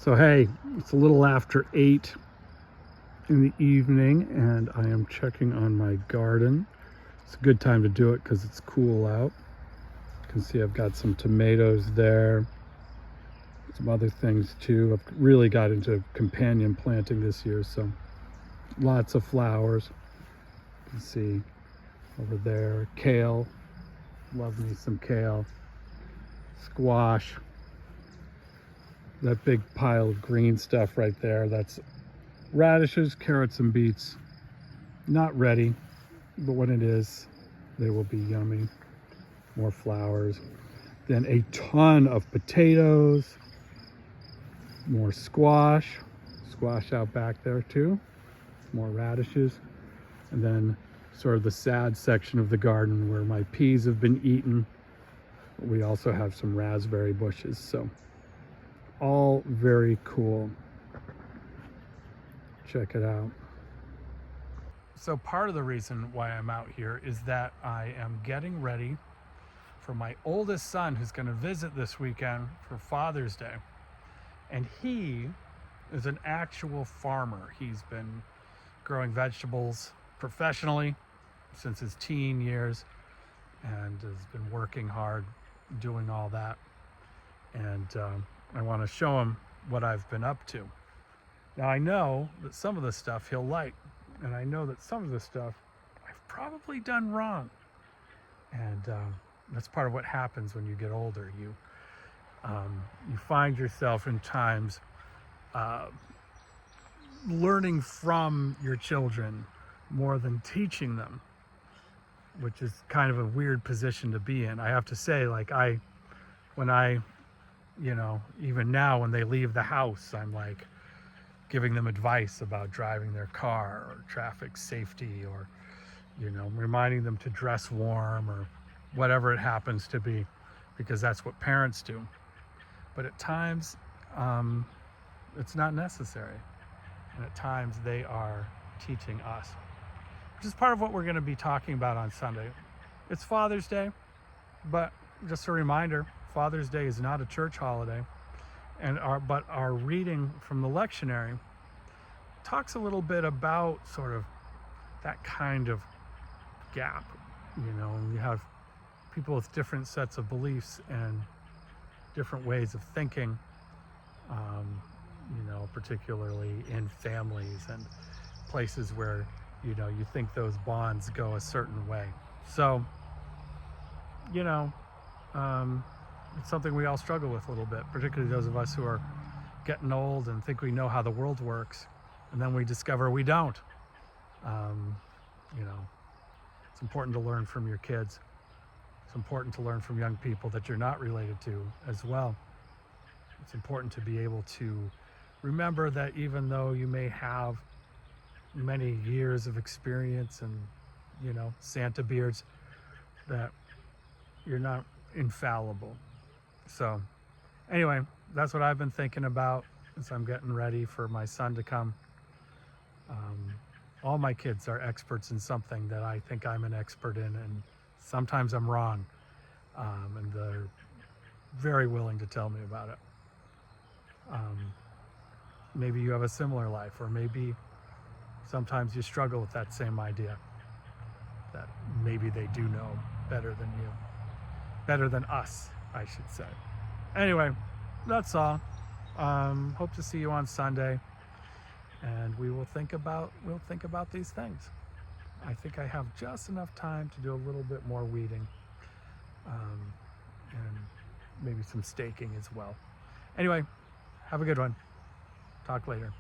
So hey, it's a little after 8 in the evening and I am checking on my garden. It's a good time to do it because it's cool out. You can see I've got some tomatoes there, some other things too. I've really got into companion planting this year, so lots of flowers. You can see over there, kale, love me some kale, squash. That big pile of green stuff right there, that's radishes, carrots, and beets. Not ready, but when it is, they will be yummy. More flowers. Then a ton of potatoes, more squash out back there too, more radishes, and then sort of the sad section of the garden where my peas have been eaten. We also have some raspberry bushes, so all very cool. Check it out. So part of the reason why I'm out here is that I am getting ready for my oldest son who's going to visit this weekend for Father's Day. And he is an actual farmer. He's been growing vegetables professionally since his teen years and has been working hard doing all that. And I want to show him what I've been up to. Now I know that some of the stuff he'll like, and I know that some of the stuff I've probably done wrong. And that's part of what happens when you get older. You find yourself in times learning from your children more than teaching them, which is kind of a weird position to be in. I have to say, like, when I, even now when they leave the house, I'm like giving them advice about driving their car or traffic safety, or, reminding them to dress warm or whatever it happens to be, because that's what parents do. But at times, it's not necessary. And at times they are teaching us, which is part of what we're going to be talking about on Sunday. It's Father's Day, but just a reminder, Father's Day is not a church holiday. But our reading from the lectionary talks a little bit about sort of that kind of gap. You have people with different sets of beliefs and different ways of thinking, particularly in families and places where, you think those bonds go a certain way. So, it's something we all struggle with a little bit, particularly those of us who are getting old and think we know how the world works, and then we discover we don't. It's important to learn from your kids. It's important to learn from young people that you're not related to as well. It's important to be able to remember that even though you may have many years of experience and, Santa beards, that you're not infallible. So anyway, that's what I've been thinking about as I'm getting ready for my son to come. All my kids are experts in something that I think I'm an expert in, and sometimes I'm wrong. And they're very willing to tell me about it. Maybe you have a similar life, or maybe sometimes you struggle with that same idea, that maybe they do know better than you. Better than us, I should say. Anyway, that's all. Hope to see you on Sunday, and we'll think about these things. I think I have just enough time to do a little bit more weeding, and maybe some staking as well. Anyway, have a good one. Talk later.